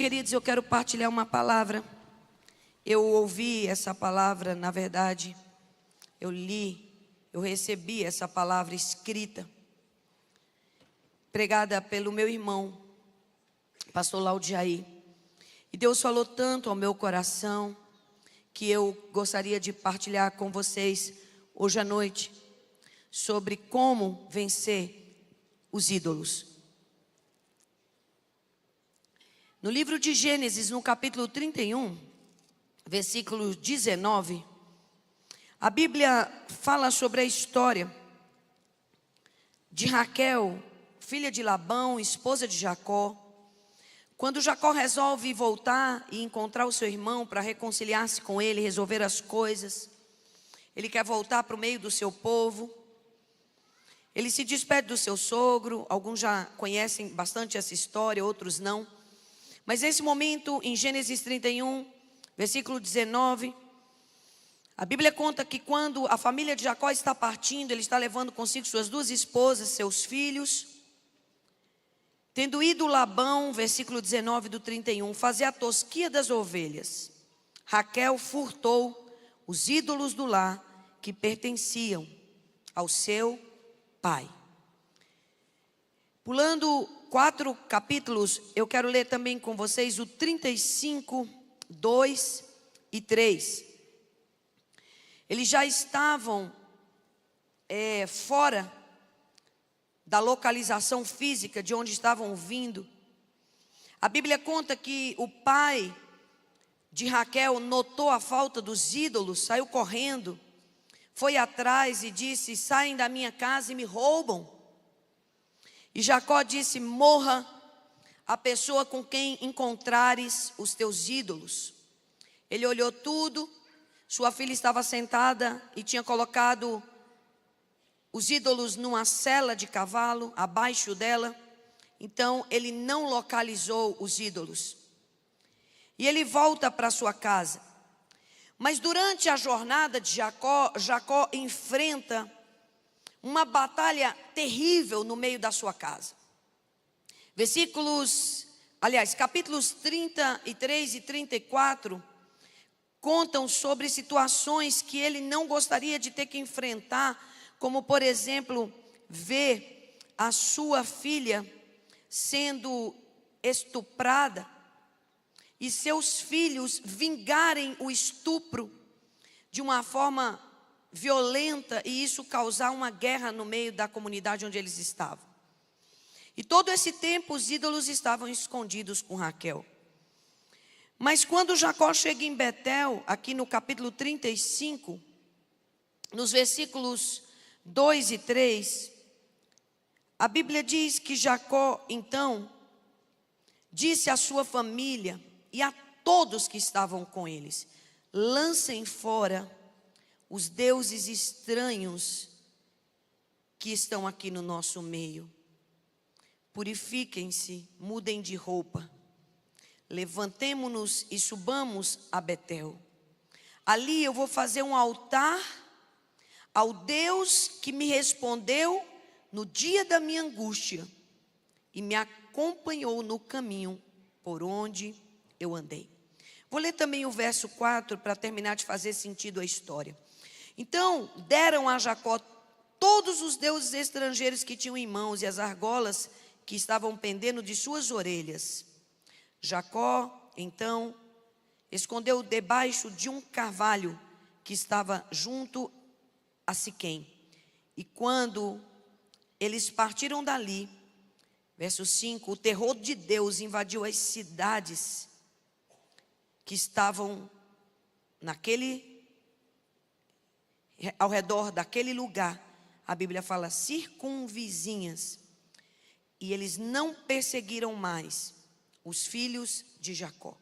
Queridos, eu quero partilhar uma palavra. Eu ouvi essa palavra, na verdade, eu recebi essa palavra escrita, pregada pelo meu irmão, pastor Laudiaí. E Deus falou tanto ao meu coração, que eu gostaria de partilhar com vocês hoje à noite, sobre como vencer os ídolos. No livro de Gênesis, no capítulo 31, versículo 19, a Bíblia fala sobre a história de Raquel, filha de Labão, esposa de Jacó. Quando Jacó resolve voltar e encontrar o seu irmão para reconciliar-se com ele, resolver as coisas, ele quer voltar para o meio do seu povo. Ele se despede do seu sogro. Alguns já conhecem bastante essa história, outros não. Mas nesse momento, em Gênesis 31, versículo 19, a Bíblia conta que quando a família de Jacó está partindo, ele está levando consigo suas duas esposas, seus filhos. Tendo ido Labão, versículo 19 do 31, fazer a tosquia das ovelhas, Raquel furtou os ídolos do lar que pertenciam ao seu pai. Pulando 4 capítulos, eu quero ler também com vocês o 35, 2 e 3. Eles já estavam fora da localização física de onde estavam vindo. A Bíblia conta que o pai de Raquel notou a falta dos ídolos, saiu correndo, foi atrás e disse: saem da minha casa e me roubam. E Jacó disse: morra a pessoa com quem encontrares os teus ídolos. Ele olhou tudo, sua filha estava sentada e tinha colocado os ídolos numa sela de cavalo, abaixo dela. Então ele não localizou os ídolos. E ele volta para sua casa. Mas durante a jornada de Jacó enfrenta uma batalha terrível no meio da sua casa. Capítulos 33 e 34 contam sobre situações que ele não gostaria de ter que enfrentar, como por exemplo, ver a sua filha sendo estuprada e seus filhos vingarem o estupro de uma forma violenta, e isso causar uma guerra no meio da comunidade onde eles estavam. E todo esse tempo os ídolos estavam escondidos com Raquel. Mas quando Jacó chega em Betel, aqui no capítulo 35, nos versículos 2 e 3, a Bíblia diz que Jacó então disse à sua família e a todos que estavam com eles: lancem fora os deuses estranhos que estão aqui no nosso meio. Purifiquem-se, mudem de roupa. Levantemo-nos e subamos a Betel. Ali eu vou fazer um altar ao Deus que me respondeu no dia da minha angústia e me acompanhou no caminho por onde eu andei. Vou ler também o verso 4 para terminar de fazer sentido a história. Então deram a Jacó todos os deuses estrangeiros que tinham em mãos e as argolas que estavam pendendo de suas orelhas. Jacó então escondeu debaixo de um carvalho que estava junto a Siquém. E quando eles partiram dali, verso 5, o terror de Deus invadiu as cidades que estavam ao redor daquele lugar. A Bíblia fala circunvizinhas. E eles não perseguiram mais os filhos de Jacó.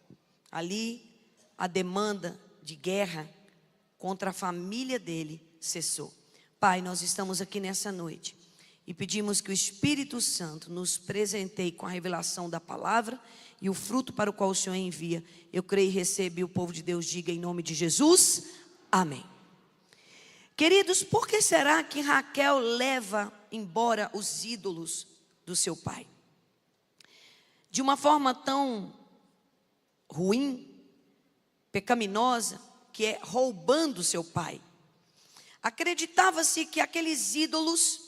Ali a demanda de guerra contra a família dele cessou. Pai, nós estamos aqui nessa noite e pedimos que o Espírito Santo nos presenteie com a revelação da palavra e o fruto para o qual o Senhor envia. Eu creio e recebo, e o povo de Deus diga em nome de Jesus, amém. Queridos, por que será que Raquel leva embora os ídolos do seu pai? De uma forma tão ruim, pecaminosa, que é roubando seu pai. Acreditava-se que aqueles ídolos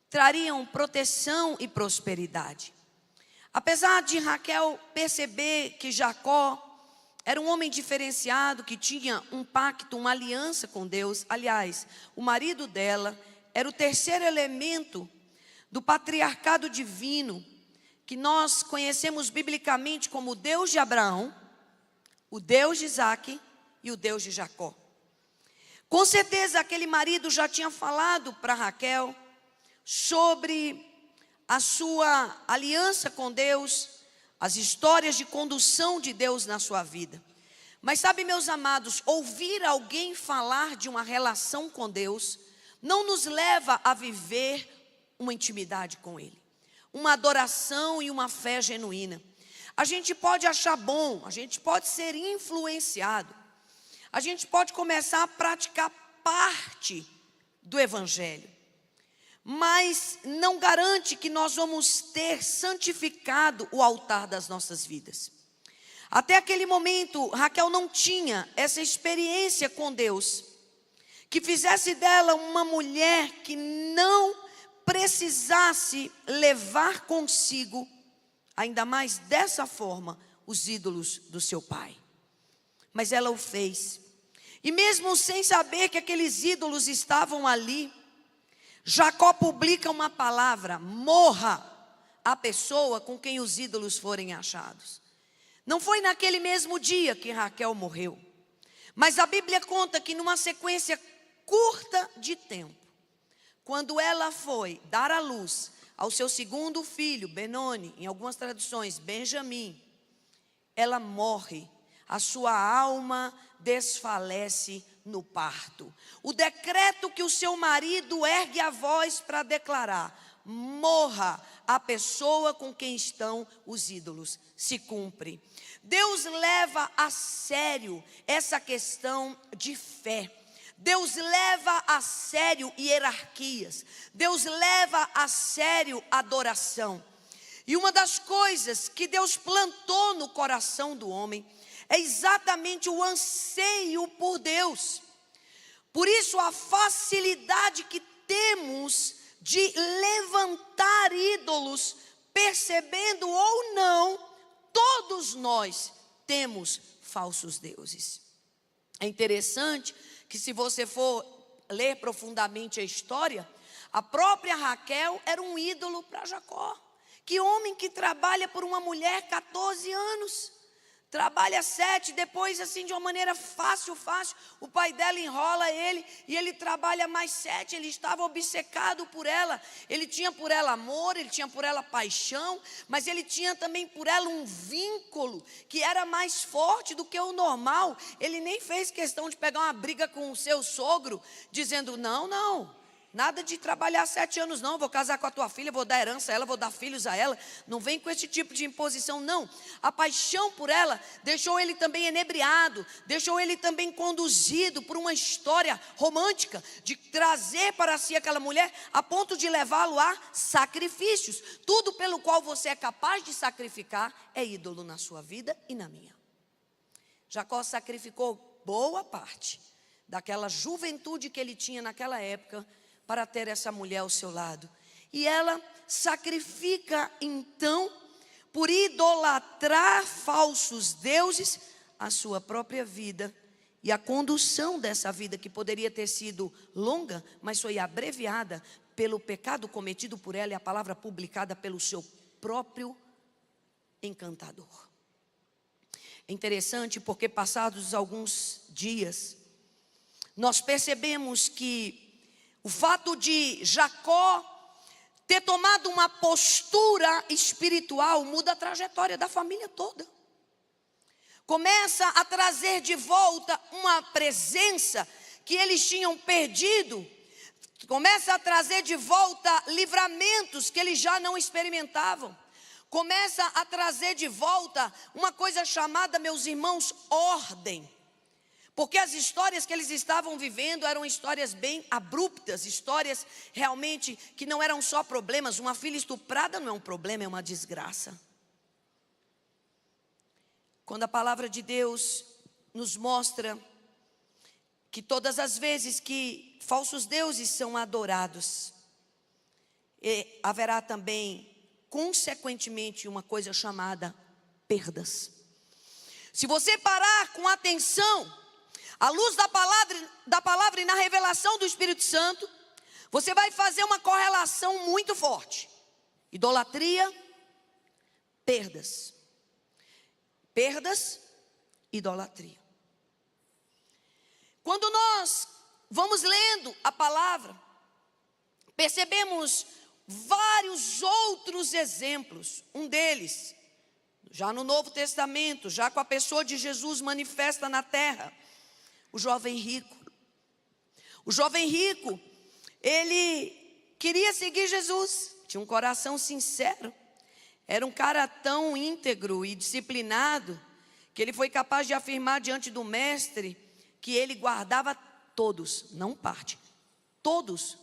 trariam proteção e prosperidade. Apesar de Raquel perceber que Jacó era um homem diferenciado, que tinha um pacto, uma aliança com Deus. Aliás, o marido dela era o terceiro elemento do patriarcado divino, que nós conhecemos biblicamente como o Deus de Abraão, o Deus de Isaque e o Deus de Jacó. Com certeza aquele marido já tinha falado para Raquel sobre a sua aliança com Deus, as histórias de condução de Deus na sua vida. Mas sabe, meus amados, ouvir alguém falar de uma relação com Deus não nos leva a viver uma intimidade com Ele, uma adoração e uma fé genuína. A gente pode achar bom, a gente pode ser influenciado, a gente pode começar a praticar parte do Evangelho, mas não garante que nós vamos ter santificado o altar das nossas vidas. Até aquele momento, Raquel não tinha essa experiência com Deus, que fizesse dela uma mulher que não precisasse levar consigo, ainda mais dessa forma, os ídolos do seu pai. Mas ela o fez. E mesmo sem saber que aqueles ídolos estavam ali, Jacó publica uma palavra: morra a pessoa com quem os ídolos forem achados. Não foi naquele mesmo dia que Raquel morreu, mas a Bíblia conta que numa sequência curta de tempo, quando ela foi dar à luz ao seu segundo filho, Benoni, em algumas traduções, Benjamim, ela morre, a sua alma desfalece no parto. O decreto que o seu marido ergue a voz para declarar: morra a pessoa com quem estão os ídolos, se cumpre. Deus leva a sério essa questão de fé. Deus leva a sério hierarquias. Deus leva a sério adoração. E uma das coisas que Deus plantou no coração do homem é exatamente o anseio por Deus. Por isso a facilidade que temos de levantar ídolos, percebendo ou não, todos nós temos falsos deuses. É interessante que, se você for ler profundamente a história, a própria Raquel era um ídolo para Jacó. Que homem que trabalha por uma mulher 14 anos, trabalha 7, depois assim de uma maneira fácil, o pai dela enrola ele e ele trabalha mais 7, ele estava obcecado por ela, ele tinha por ela amor, ele tinha por ela paixão, mas ele tinha também por ela um vínculo que era mais forte do que o normal. Ele nem fez questão de pegar uma briga com o seu sogro, dizendo: não, nada de trabalhar 7 anos não, vou casar com a tua filha, vou dar herança a ela, vou dar filhos a ela. Não vem com esse tipo de imposição, não. A paixão por ela deixou ele também enebriado, deixou ele também conduzido por uma história romântica, de trazer para si aquela mulher, a ponto de levá-lo a sacrifícios. Tudo pelo qual você é capaz de sacrificar é ídolo na sua vida e na minha. Jacó sacrificou boa parte daquela juventude que ele tinha naquela época para ter essa mulher ao seu lado. E ela sacrifica então, por idolatrar falsos deuses, a sua própria vida e a condução dessa vida, que poderia ter sido longa, mas foi abreviada pelo pecado cometido por ela e a palavra publicada pelo seu próprio encantador. É interessante porque, passados alguns dias, nós percebemos que o fato de Jacó ter tomado uma postura espiritual muda a trajetória da família toda. Começa a trazer de volta uma presença que eles tinham perdido. Começa a trazer de volta livramentos que eles já não experimentavam. Começa a trazer de volta uma coisa chamada, meus irmãos, ordem. Porque as histórias que eles estavam vivendo eram histórias bem abruptas, histórias realmente que não eram só problemas. Uma filha estuprada não é um problema, é uma desgraça. quando a palavra de Deus nos mostra que todas as vezes que falsos deuses são adorados, haverá também, consequentemente, uma coisa chamada perdas. Se você parar com atenção, à luz da palavra e na revelação do Espírito Santo, você vai fazer uma correlação muito forte. Idolatria, perdas. Perdas, idolatria. Quando nós vamos lendo a palavra, percebemos vários outros exemplos. Um deles, já no Novo Testamento, já com a pessoa de Jesus manifesta na terra, o jovem rico. O jovem rico, ele queria seguir Jesus, tinha um coração sincero, era um cara tão íntegro e disciplinado, que ele foi capaz de afirmar diante do mestre, que ele guardava todos, não parte, todos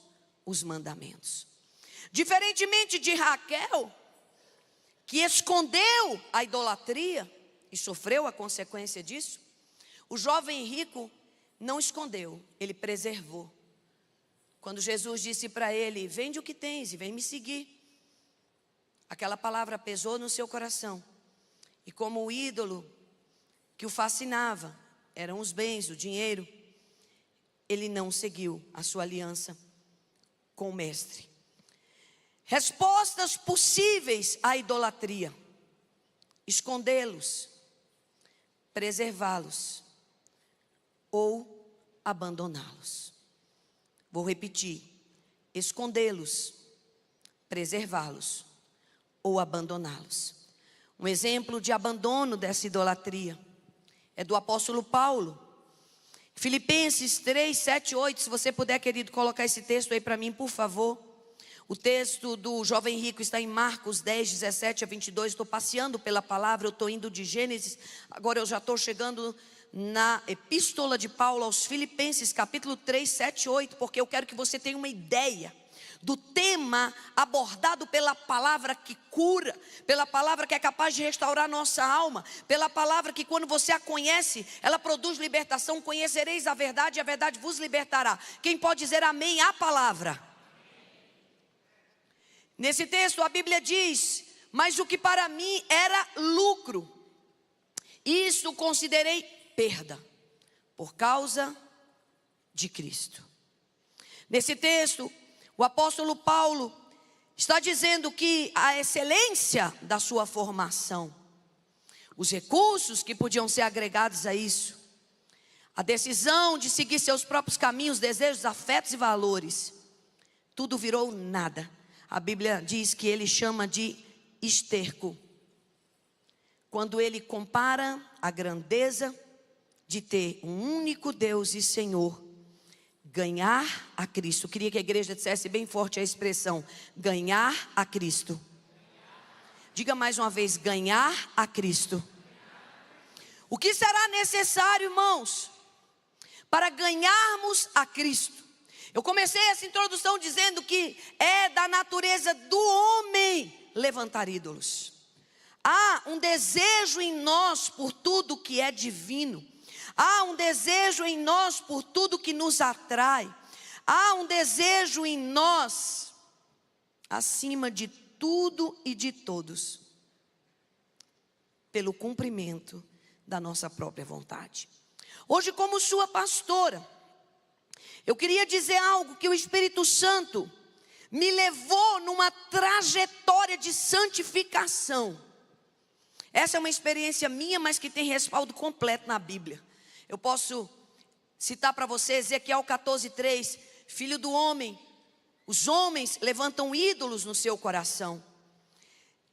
os mandamentos. Diferentemente de Raquel, que escondeu a idolatria e sofreu a consequência disso, o jovem rico não escondeu, ele preservou. Quando Jesus disse para ele: vende o que tens e vem me seguir, aquela palavra pesou no seu coração. E como o ídolo que o fascinava eram os bens, o dinheiro, ele não seguiu a sua aliança com o mestre. Respostas possíveis à idolatria: escondê-los, preservá-los ou abandoná-los. Vou repetir: escondê-los, preservá-los ou abandoná-los. Um exemplo de abandono dessa idolatria é do apóstolo Paulo. Filipenses 3, 7, 8, se você puder, querido, colocar esse texto aí para mim, por favor. O texto do jovem rico está em Marcos 10, 17 a 22, estou passeando pela palavra, eu estou indo de Gênesis, agora eu já estou chegando na epístola de Paulo aos Filipenses, capítulo 3, 7, 8, porque eu quero que você tenha uma ideia do tema abordado pela palavra que cura, pela palavra que é capaz de restaurar nossa alma, pela palavra que quando você a conhece, ela produz libertação. Conhecereis a verdade e a verdade vos libertará. Quem pode dizer amém à palavra? Nesse texto a Bíblia diz: mas o que para mim era lucro, isso considerei perda, por causa de Cristo. Nesse texto, o apóstolo Paulo está dizendo que a excelência da sua formação, os recursos que podiam ser agregados a isso, a decisão de seguir seus próprios caminhos, desejos, afetos e valores, tudo virou nada. A Bíblia diz que ele chama de esterco, quando ele compara a grandeza de ter um único Deus e Senhor, ganhar a Cristo. Eu queria que a igreja dissesse bem forte a expressão: ganhar a Cristo. Diga mais uma vez: ganhar a Cristo. O que será necessário, irmãos, para ganharmos a Cristo? Eu comecei essa introdução dizendo que é da natureza do homem levantar ídolos. Há um desejo em nós por tudo que é divino. Há um desejo em nós por tudo que nos atrai. Há um desejo em nós, acima de tudo e de todos, pelo cumprimento da nossa própria vontade. Hoje, como sua pastora, eu queria dizer algo que o Espírito Santo me levou numa trajetória de santificação. Essa é uma experiência minha, mas que tem respaldo completo na Bíblia. Eu posso citar para você Ezequiel 14:3, filho do homem, os homens levantam ídolos no seu coração.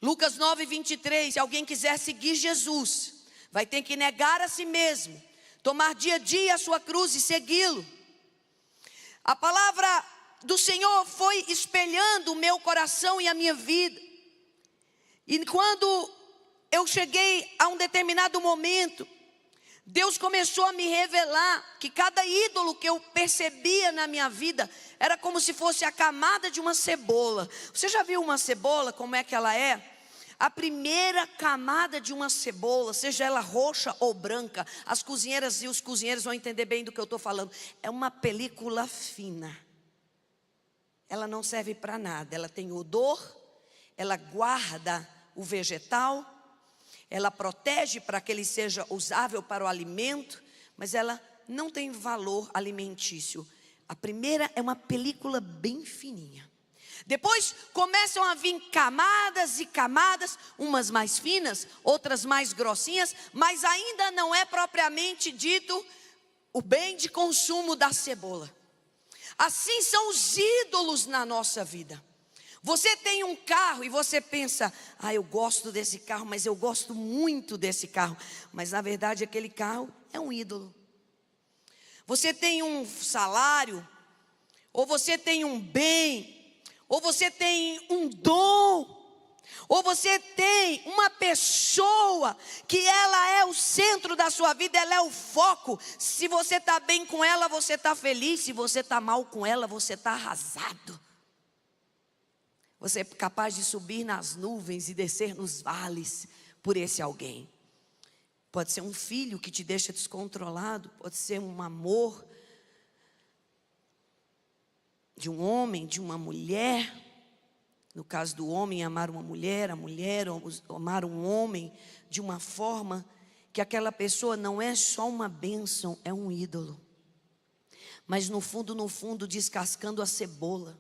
Lucas 9:23, se alguém quiser seguir Jesus, vai ter que negar a si mesmo, tomar dia a dia a sua cruz e segui-lo. A palavra do Senhor foi espelhando o meu coração e a minha vida. E quando eu cheguei a um determinado momento, Deus começou a me revelar que cada ídolo que eu percebia na minha vida era como se fosse a camada de uma cebola. Você já viu uma cebola, como é que ela é? A primeira camada de uma cebola, seja ela roxa ou branca, as cozinheiras e os cozinheiros vão entender bem do que eu estou falando. É uma película fina. Ela não serve para nada. Ela tem odor, ela guarda o vegetal, ela protege para que ele seja usável para o alimento, mas ela não tem valor alimentício. A primeira é uma película bem fininha. Depois começam a vir camadas e camadas, umas mais finas, outras mais grossinhas, mas ainda não é propriamente dito o bem de consumo da cebola. Assim são os ídolos na nossa vida. Você tem um carro e você pensa, eu gosto desse carro, mas eu gosto muito desse carro. Mas na verdade aquele carro é um ídolo. Você tem um salário, ou você tem um bem, ou você tem um dom, ou você tem uma pessoa que ela é o centro da sua vida, ela é o foco. Se você está bem com ela, você está feliz. Se você está mal com ela, você está arrasado. Você é capaz de subir nas nuvens e descer nos vales por esse alguém. Pode ser um filho que te deixa descontrolado, pode ser um amor de um homem, de uma mulher. No caso do homem, amar uma mulher, a mulher amar um homem de uma forma que aquela pessoa não é só uma bênção, é um ídolo. Mas no fundo, descascando a cebola,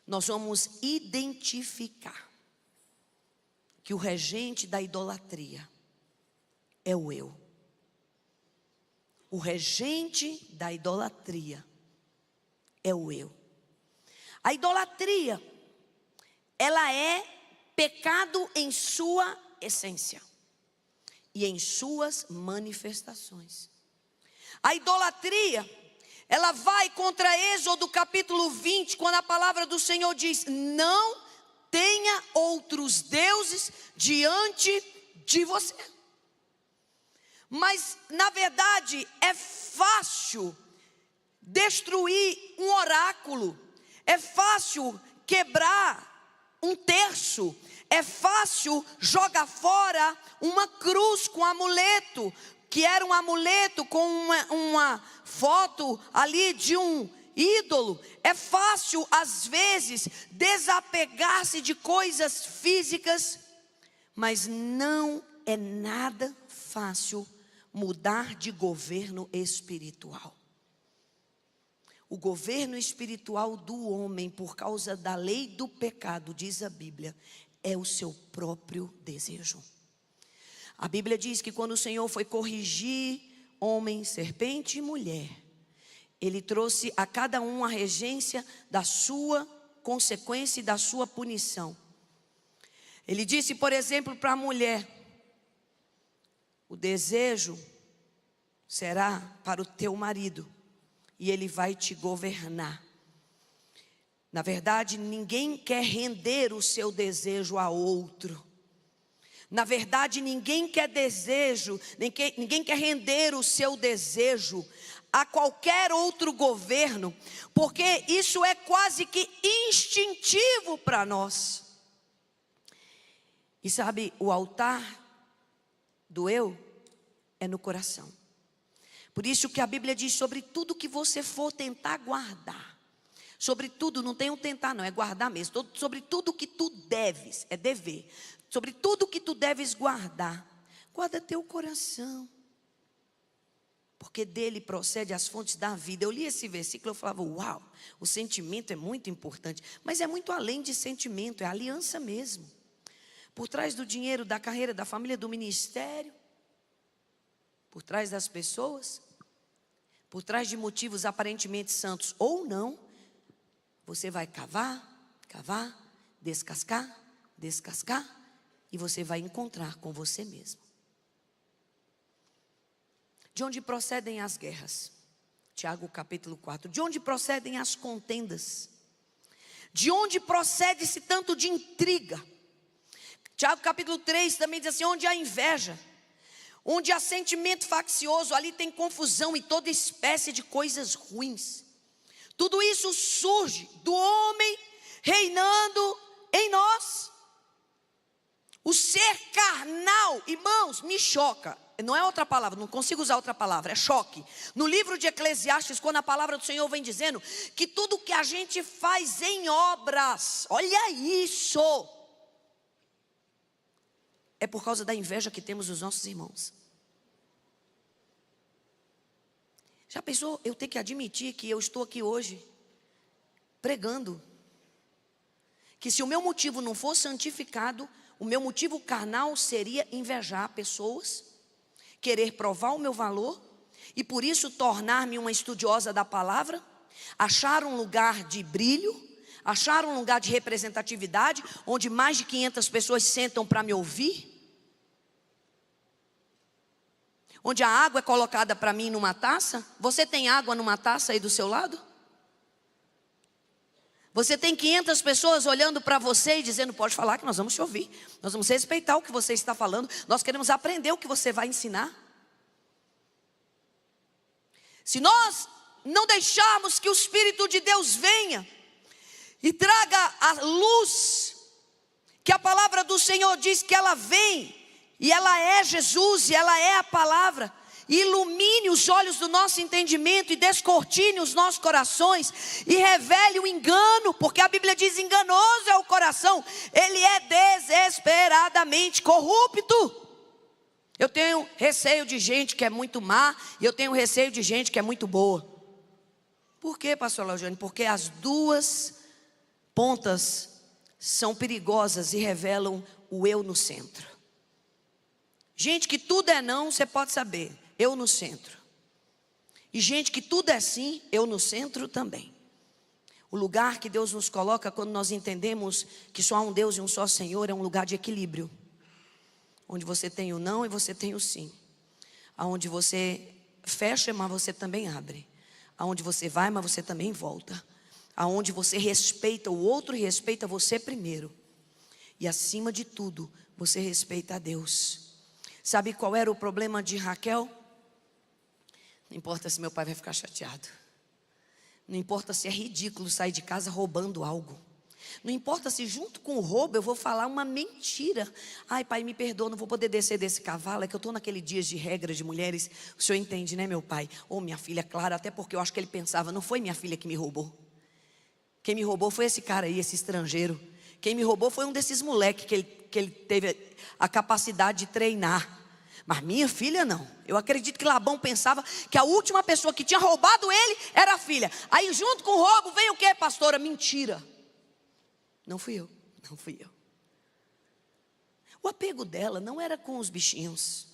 nós vamos identificar que o regente da idolatria é o eu. O regente da idolatria é o eu. A idolatria, ela é pecado em sua essência e em suas manifestações. A idolatria, ela vai contra Êxodo capítulo 20, quando a palavra do Senhor diz: não tenha outros deuses diante de você. Mas na verdade é fácil destruir um oráculo, é fácil quebrar um terço, é fácil jogar fora uma cruz com amuleto, que era um amuleto com uma foto ali de um ídolo. É fácil às vezes desapegar-se de coisas físicas, mas não é nada fácil mudar de governo espiritual. O governo espiritual do homem, por causa da lei do pecado, diz a Bíblia, é o seu próprio desejo. A Bíblia diz que quando o Senhor foi corrigir homem, serpente e mulher, Ele trouxe a cada um a regência da sua consequência e da sua punição. Ele disse, por exemplo, para a mulher: o desejo será para o teu marido, e ele vai te governar. Na verdade, ninguém quer render o seu desejo a outro. Na verdade, ninguém quer render o seu desejo a qualquer outro governo, porque isso é quase que instintivo para nós. E sabe, o altar do eu é no coração. Por isso que a Bíblia diz: sobre tudo que você for tentar guardar, sobre tudo, não tem um tentar não, é guardar mesmo. Sobre tudo que tu deves, é dever. Sobre tudo que tu deves guardar, guarda teu coração, porque dele procede as fontes da vida. Eu li esse versículo, eu falava: uau, o sentimento é muito importante. Mas é muito além de sentimento, é aliança mesmo. Por trás do dinheiro, da carreira, da família, do ministério, por trás das pessoas, por trás de motivos aparentemente santos ou não, você vai cavar, descascar, e você vai encontrar com você mesmo. De onde procedem as guerras? Tiago capítulo 4. De onde procedem as contendas? De onde procede esse tanto de intriga? Tiago capítulo 3 também diz assim: onde há inveja, onde há sentimento faccioso, ali tem confusão e toda espécie de coisas ruins. Tudo isso surge do homem reinando em nós. O ser carnal, irmãos, me choca. Não é outra palavra, não consigo usar outra palavra, é choque. No livro de Eclesiastes, quando a palavra do Senhor vem dizendo que tudo que a gente faz em obras, olha isso, é por causa da inveja que temos dos nossos irmãos. Já pensou eu ter que admitir que eu estou aqui hoje pregando que se o meu motivo não fosse santificado, o meu motivo carnal seria invejar pessoas, querer provar o meu valor e por isso tornar-me uma estudiosa da palavra, achar um lugar de brilho, achar um lugar de representatividade, onde mais de 500 pessoas sentam para me ouvir, onde a água é colocada para mim numa taça. Você tem água numa taça aí do seu lado? Você tem 500 pessoas olhando para você e dizendo: pode falar que nós vamos te ouvir, nós vamos respeitar o que você está falando, nós queremos aprender o que você vai ensinar. Se nós não deixarmos que o Espírito de Deus venha e traga a luz, que a palavra do Senhor diz que ela vem, e ela é Jesus, e ela é a palavra, ilumine os olhos do nosso entendimento e descortine os nossos corações e revele o engano, porque a Bíblia diz: enganoso é o coração, ele é desesperadamente corrupto. Eu tenho receio de gente que é muito má e eu tenho receio de gente que é muito boa. Por quê, pastor Laujane? Porque as duas pontas são perigosas e revelam o eu no centro. Gente que tudo é não, você pode saber, eu no centro. E gente que tudo é sim, eu no centro também. O lugar que Deus nos coloca quando nós entendemos que só há um Deus e um só Senhor é um lugar de equilíbrio. Onde você tem o não e você tem o sim. Aonde você fecha, mas você também abre. Aonde você vai, mas você também volta. Aonde você respeita o outro e respeita você primeiro. E acima de tudo, você respeita a Deus. Sabe qual era o problema de Raquel? Não importa se meu pai vai ficar chateado. Não importa se é ridículo sair de casa roubando algo. Não importa se junto com o roubo eu vou falar uma mentira. Ai, pai, me perdoa, não vou poder descer desse cavalo. É que eu estou naquele dias de regra de mulheres. O senhor entende, né, meu pai? Ou minha filha, claro, até porque eu acho que ele pensava: não foi minha filha que me roubou. Quem me roubou foi esse cara aí, esse estrangeiro. Quem me roubou foi um desses moleques que ele teve a capacidade de treinar. Mas minha filha não. Eu acredito que Labão pensava que a última pessoa que tinha roubado ele era a filha. Aí junto com o roubo vem o quê, pastora? Mentira. Não fui eu, não fui eu. O apego dela não era com os bichinhos.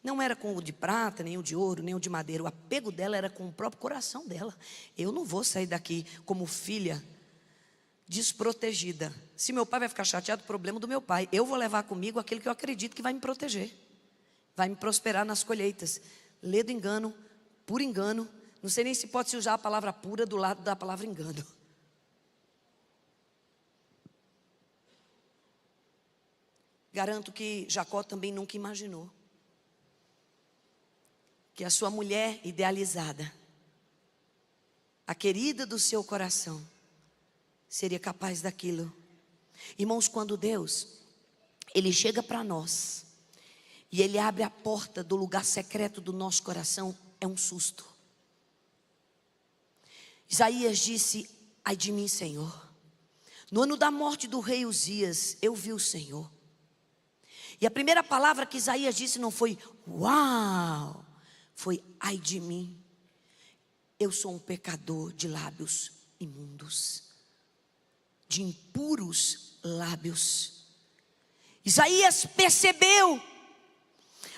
Não era com o de prata, nem o de ouro, nem o de madeira. O apego dela era com o próprio coração dela. Eu não vou sair daqui como filha desprotegida. Se meu pai vai ficar chateado, problema do meu pai. Eu vou levar comigo aquele que eu acredito que vai me proteger. Vai me prosperar nas colheitas. Lê do engano, por engano. Não sei nem se pode se usar a palavra pura do lado da palavra engano. Garanto que Jacó também nunca imaginou que a sua mulher idealizada, a querida do seu coração, seria capaz daquilo. Irmãos, quando Deus, Ele chega para nós e Ele abre a porta do lugar secreto do nosso coração, é um susto. Isaías disse: ai de mim, Senhor, no ano da morte do rei Uzias, eu vi o Senhor. E a primeira palavra que Isaías disse não foi uau, foi ai de mim, eu sou um pecador de lábios imundos, de impuros lábios. Isaías percebeu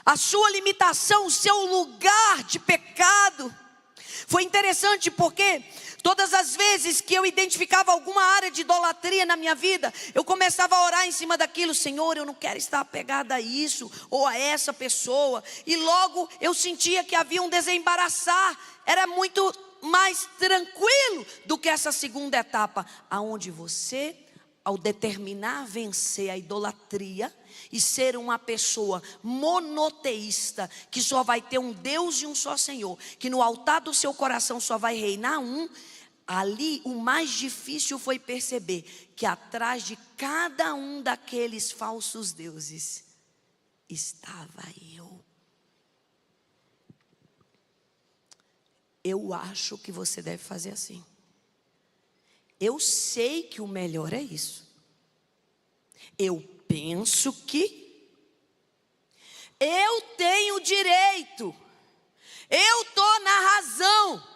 a sua limitação, o seu lugar de pecado. Foi interessante porque todas as vezes que eu identificava alguma área de idolatria na minha vida, eu começava a orar em cima daquilo: Senhor, eu não quero estar apegada a isso ou a essa pessoa. E logo eu sentia que havia um desembaraçar. Era muito mais tranquilo do que essa segunda etapa, aonde você, ao determinar vencer a idolatria e ser uma pessoa monoteísta, que só vai ter um Deus e um só Senhor, que no altar do seu coração só vai reinar um, Ali o mais difícil foi perceber que atrás de cada um daqueles falsos deuses estava eu. Eu acho que você deve fazer assim. Eu sei que o melhor é isso. Eu penso que eu tenho direito. Eu estou na razão.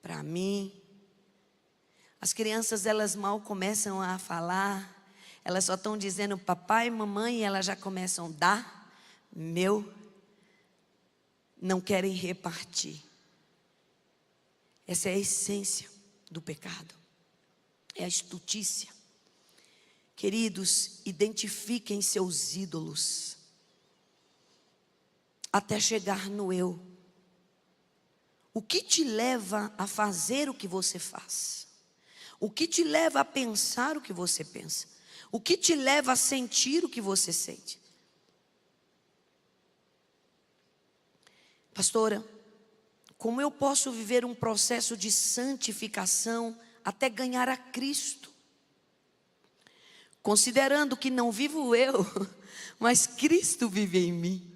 Para mim. As crianças, elas mal começam a falar. Elas só estão dizendo papai e mamãe, e elas já começam a dar, meu. Não querem repartir. Essa é a essência do pecado. É a estutícia. Queridos, identifiquem seus ídolos. Até chegar no eu. O que te leva a fazer o que você faz? O que te leva a pensar o que você pensa? O que te leva a sentir o que você sente? Pastora, como eu posso viver um processo de santificação até ganhar a Cristo? Considerando que não vivo eu, mas Cristo vive em mim.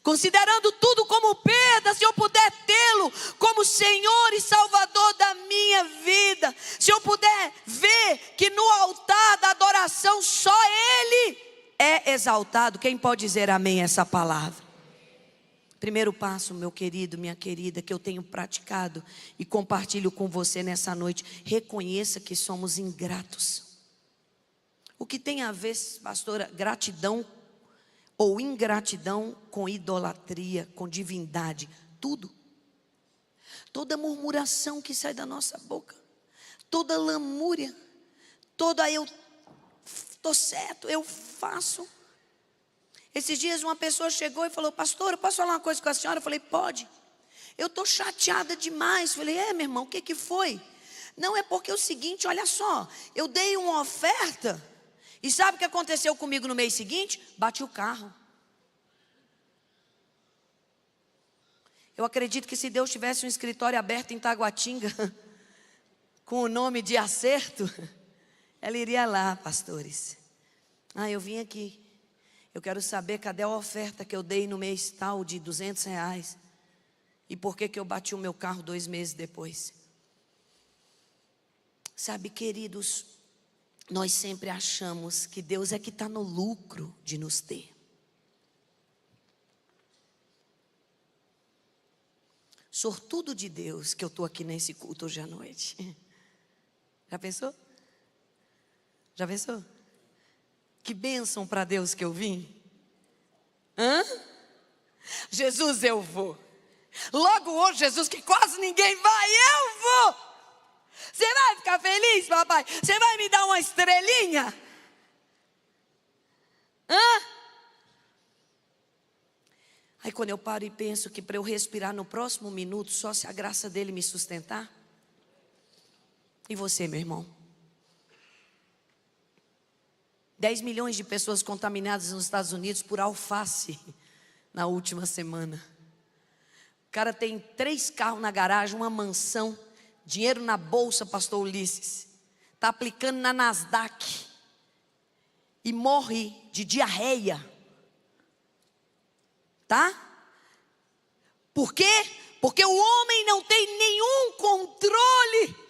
Considerando tudo como perda, se eu puder tê-lo como Senhor e Salvador da minha vida. Se eu puder ver que no altar da adoração só Ele é exaltado. Quem pode dizer amém a essa palavra? Primeiro passo, meu querido, minha querida, que eu tenho praticado e compartilho com você nessa noite. Reconheça que somos ingratos. O que tem a ver, pastora, gratidão ou ingratidão com idolatria, com divindade? Tudo. Toda murmuração que sai da nossa boca, toda lamúria, toda eu estou certo, eu faço. Esses dias uma pessoa chegou e falou: pastor, eu posso falar uma coisa com a senhora? Eu falei: pode. Eu estou chateada demais. Eu falei: meu irmão, o que foi? Não, é porque é o seguinte, olha só, eu dei uma oferta. E sabe o que aconteceu comigo no mês seguinte? Bati o carro. Eu acredito que se Deus tivesse um escritório aberto em Taguatinga, com o nome de acerto, ela iria lá, pastores. Eu vim aqui. Eu quero saber cadê a oferta que eu dei no mês tal de R$200. E por que eu bati o meu carro 2 meses depois? Sabe, queridos, nós sempre achamos que Deus é que está no lucro de nos ter. Sortudo de Deus que eu estou aqui nesse culto hoje à noite. Já pensou? Já pensou? Que bênção para Deus que eu vim. Jesus, eu vou. Logo hoje, Jesus, que quase ninguém vai, eu vou. Você vai ficar feliz, papai? Você vai me dar uma estrelinha? Aí quando eu paro e penso que para eu respirar no próximo minuto, só se a graça dele me sustentar. E você, meu irmão? 10 milhões de pessoas contaminadas nos Estados Unidos por alface na última semana. O cara tem 3 carros na garagem, uma mansão, dinheiro na bolsa, pastor Ulisses. Está aplicando na Nasdaq. E morre de diarreia. Tá? Por quê? Porque o homem não tem nenhum controle.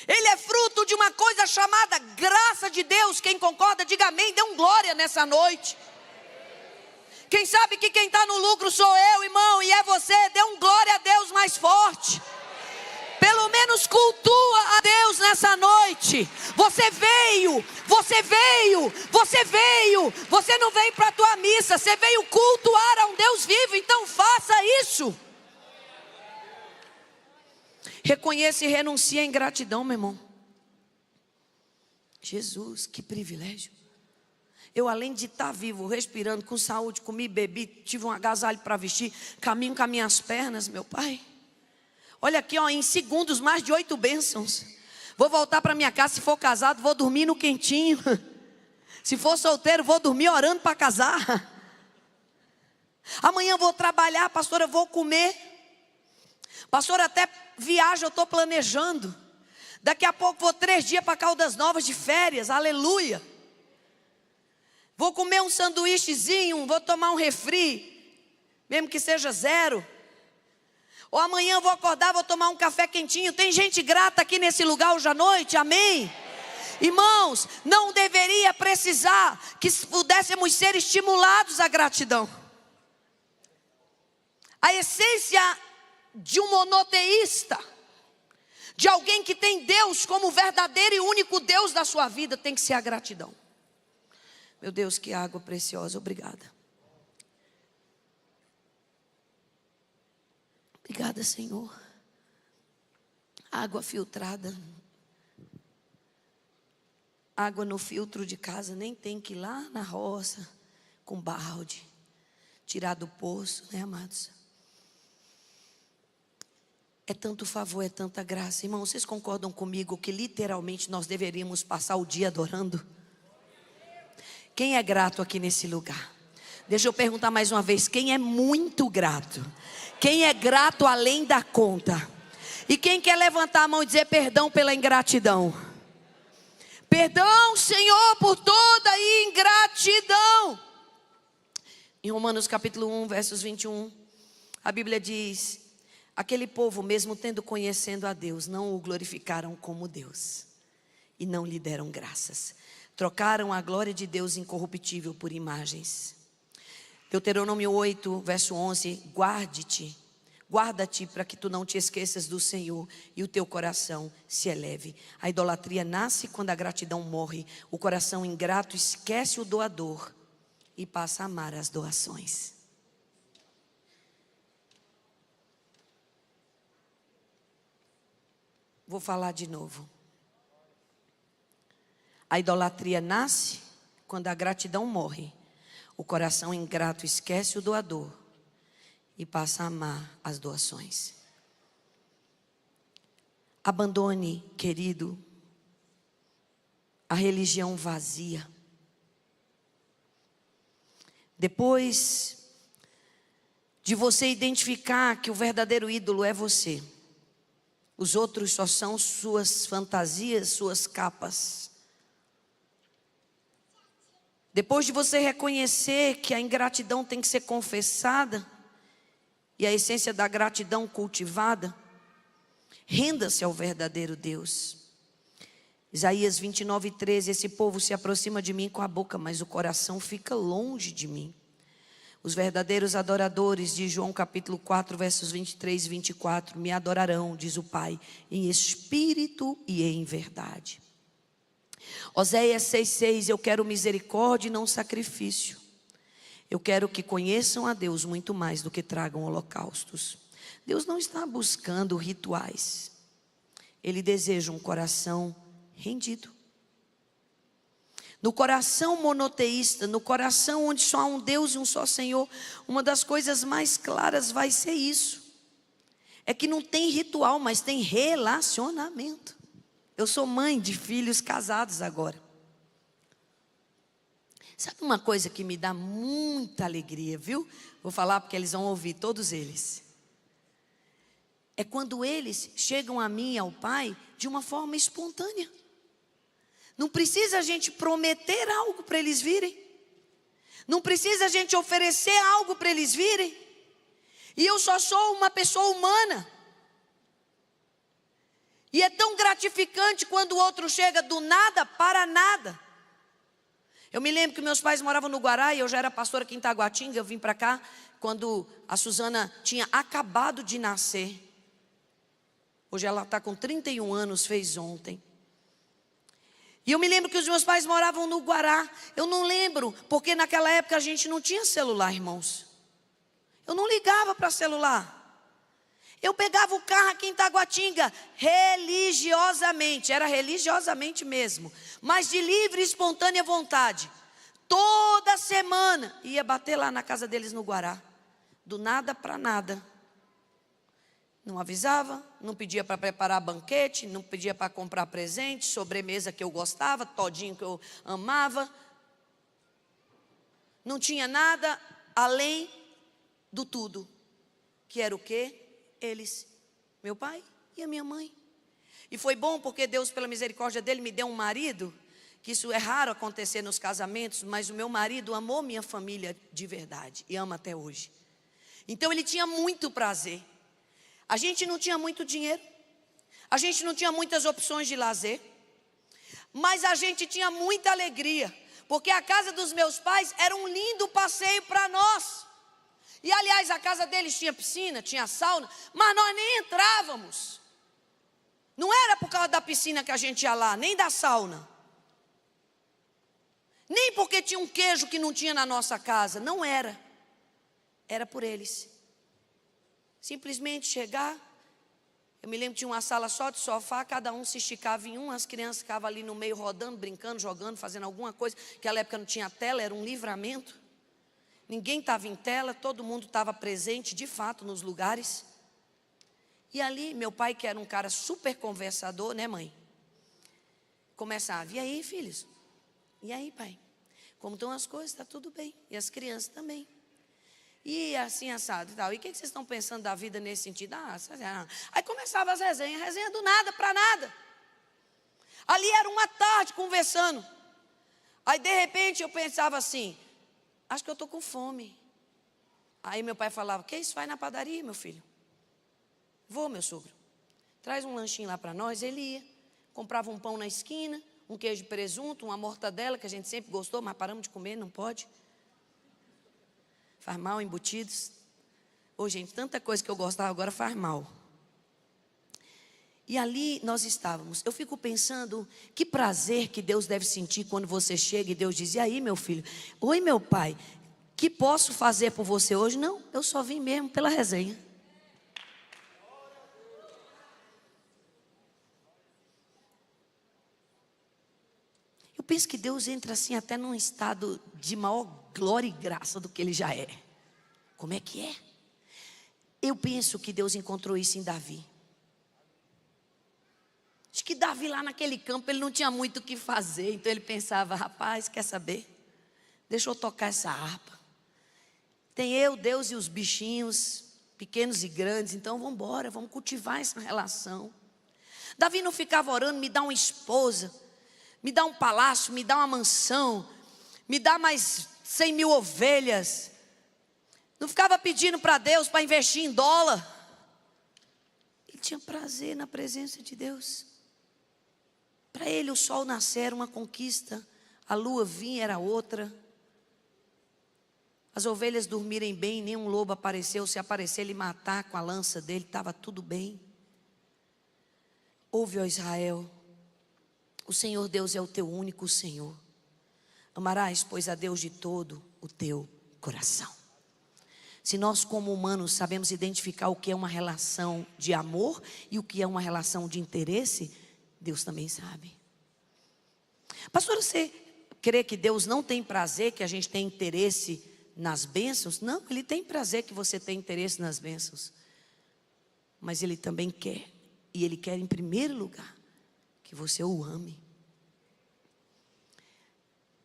Ele é fruto de uma coisa chamada graça de Deus. Quem concorda, diga amém, dê um glória nessa noite. Quem sabe que quem está no lucro sou eu, irmão, e é você, dê um glória a Deus mais forte. Pelo menos cultua a Deus nessa noite. Você veio. Você não veio para a tua missa, você veio cultuar a um Deus vivo, então faça isso. Reconheça e renuncie à ingratidão, meu irmão. Jesus, que privilégio. Eu, além de estar vivo, respirando, com saúde, comi, bebi, tive um agasalho para vestir, caminho com as minhas pernas, meu Pai. Olha aqui, em segundos, mais de 8 bênçãos. Vou voltar para minha casa, se for casado, vou dormir no quentinho. Se for solteiro, vou dormir orando para casar. Amanhã vou trabalhar, pastora, vou comer. Pastor, até viagem eu estou planejando. Daqui a pouco vou 3 dias para Caldas Novas de férias, aleluia. Vou comer um sanduíchezinho, vou tomar um refri, mesmo que seja 0. Ou amanhã eu vou acordar, vou tomar um café quentinho. Tem gente grata aqui nesse lugar hoje à noite, amém? Irmãos, não deveria precisar que pudéssemos ser estimulados à gratidão. A essência de um monoteísta, de alguém que tem Deus como verdadeiro e único Deus da sua vida, tem que ser a gratidão. Meu Deus, que água preciosa, obrigada. Obrigada, Senhor. Água filtrada. Água no filtro de casa, nem tem que ir lá na roça com balde, tirar do poço, né, amados? É tanto favor, é tanta graça. Irmão, vocês concordam comigo que literalmente nós deveríamos passar o dia adorando? Quem é grato aqui nesse lugar? Deixa eu perguntar mais uma vez, quem é muito grato? Quem é grato além da conta? E quem quer levantar a mão e dizer perdão pela ingratidão? Perdão, Senhor, por toda a ingratidão. Em Romanos capítulo 1, versos 21, a Bíblia diz: aquele povo, mesmo tendo conhecendo a Deus, não o glorificaram como Deus e não lhe deram graças. Trocaram a glória de Deus incorruptível por imagens. Deuteronômio 8, verso 11: guarda-te para que tu não te esqueças do Senhor e o teu coração se eleve. A idolatria nasce quando a gratidão morre. O coração ingrato esquece o doador e passa a amar as doações. Vou falar de novo. A idolatria nasce quando a gratidão morre. O coração ingrato esquece o doador e passa a amar as doações. Abandone, querido, a religião vazia. Depois de você identificar que o verdadeiro ídolo é você, os outros só são suas fantasias, suas capas. Depois de você reconhecer que a ingratidão tem que ser confessada e a essência da gratidão cultivada, renda-se ao verdadeiro Deus. Isaías 29:13: esse povo se aproxima de mim com a boca, mas o coração fica longe de mim. Os verdadeiros adoradores, de João capítulo 4, versos 23 e 24, me adorarão, diz o Pai, em espírito e em verdade. Oséias 6:6: eu quero misericórdia e não sacrifício. Eu quero que conheçam a Deus muito mais do que tragam holocaustos. Deus não está buscando rituais. Ele deseja um coração rendido. No coração monoteísta, no coração onde só há um Deus e um só Senhor, uma das coisas mais claras vai ser isso. É que não tem ritual, mas tem relacionamento. Eu sou mãe de filhos casados agora. Sabe uma coisa que me dá muita alegria, viu? Vou falar porque eles vão ouvir, todos eles. É quando eles chegam a mim e ao Pai de uma forma espontânea. Não precisa a gente prometer algo para eles virem. Não precisa a gente oferecer algo para eles virem. E eu só sou uma pessoa humana. E é tão gratificante quando o outro chega do nada para nada. Eu me lembro que meus pais moravam no Guará e eu já era pastora aqui em Taguatinga. Eu vim para cá quando a Suzana tinha acabado de nascer. Hoje ela está com 31 anos, fez ontem. E eu me lembro que os meus pais moravam no Guará. Eu não lembro, porque naquela época a gente não tinha celular, irmãos. Eu não ligava para celular. Eu pegava o carro aqui em Taguatinga, religiosamente, era religiosamente mesmo, mas de livre e espontânea vontade. Toda semana ia bater lá na casa deles no Guará, do nada para nada. Não avisava, não pedia para preparar banquete, não pedia para comprar presente, sobremesa que eu gostava, todinho que eu amava. Não tinha nada além do tudo, que era o quê? Eles. Meu pai e a minha mãe. E foi bom porque Deus, pela misericórdia dele, me deu um marido, que isso é raro acontecer nos casamentos, mas o meu marido amou minha família de verdade e ama até hoje. Então ele tinha muito prazer. A gente não tinha muito dinheiro, a gente não tinha muitas opções de lazer, mas a gente tinha muita alegria, porque a casa dos meus pais era um lindo passeio para nós. E aliás, a casa deles tinha piscina, tinha sauna, mas nós nem entrávamos. Não era por causa da piscina que a gente ia lá, nem da sauna. Nem porque tinha um queijo que não tinha na nossa casa, não era. Era por eles. Simplesmente chegar, eu me lembro que tinha uma sala só de sofá, cada um se esticava em um, as crianças ficavam ali no meio rodando, brincando, jogando, fazendo alguma coisa. Naquela época não tinha tela, era um livramento. Ninguém estava em tela, todo mundo estava presente de fato nos lugares. E ali, meu pai, que era um cara super conversador, né, mãe? Começava, e aí, filhos? E aí, pai? Como estão as coisas? Está tudo bem. E as crianças também. E assim, assado e tal. E o que vocês estão pensando da vida nesse sentido? Aí começava as resenhas, resenha do nada para nada. Ali era uma tarde conversando. Aí, de repente, eu pensava assim, acho que eu estou com fome. Aí meu pai falava, que isso? Vai na padaria, meu filho. Vou, meu sogro. Traz um lanchinho lá para nós. Ele ia. Comprava um pão na esquina, um queijo de presunto, uma mortadela, que a gente sempre gostou, mas paramos de comer, não pode. Faz mal, embutidos. Ô, gente, tanta coisa que eu gostava agora faz mal. E ali nós estávamos. Eu fico pensando, que prazer que Deus deve sentir quando você chega e Deus diz, e aí, meu filho? Oi, meu pai, que posso fazer por você hoje? Não, eu só vim mesmo pela resenha. Eu penso que Deus entra assim até num estado de maior glória e graça do que Ele já é. Como é que é? Eu penso que Deus encontrou isso em Davi. Acho que Davi lá naquele campo, ele não tinha muito o que fazer. Então ele pensava, rapaz, quer saber? Deixa eu tocar essa harpa. Tem eu, Deus e os bichinhos, pequenos e grandes. Então vamos embora, vamos cultivar essa relação. Davi não ficava orando, me dá uma esposa, me dá um palácio, me dá uma mansão, me dá mais 100 mil ovelhas. Não ficava pedindo para Deus para investir em dólar. Ele tinha prazer na presença de Deus. Para ele o sol nascer era uma conquista, a lua vinha era outra. As ovelhas dormirem bem, nenhum lobo apareceu. Se aparecer ele matar com a lança dele, estava tudo bem. Ouve, ó Israel, o Senhor Deus é o teu único Senhor. Amarás, pois, a Deus de todo o teu coração. Se nós como humanos sabemos identificar o que é uma relação de amor e o que é uma relação de interesse, Deus também sabe. Pastor, você crê que Deus não tem prazer que a gente tenha interesse nas bênçãos? Não, Ele tem prazer que você tenha interesse nas bênçãos. Mas Ele também quer, e Ele quer em primeiro lugar, que você o ame.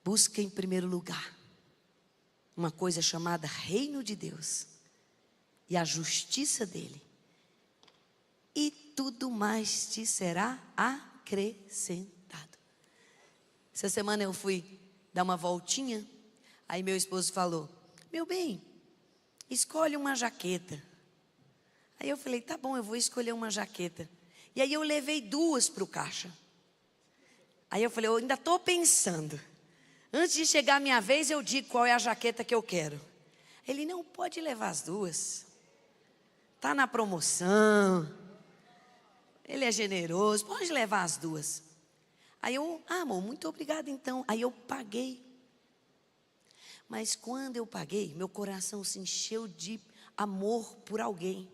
Busca em primeiro lugar uma coisa chamada reino de Deus e a justiça dele, e tudo mais te será acrescentado. Essa semana eu fui dar uma voltinha, aí meu esposo falou, meu bem, escolhe uma jaqueta. Aí eu falei, tá bom, eu vou escolher uma jaqueta. E aí eu levei duas para o caixa. Aí eu falei, eu ainda estou pensando. Antes de chegar a minha vez, eu digo qual é a jaqueta que eu quero. Ele, não, pode levar as duas. Está na promoção. Ele é generoso, pode levar as duas. Aí eu, amor, muito obrigada então. Aí eu paguei. Mas quando eu paguei, meu coração se encheu de amor por alguém.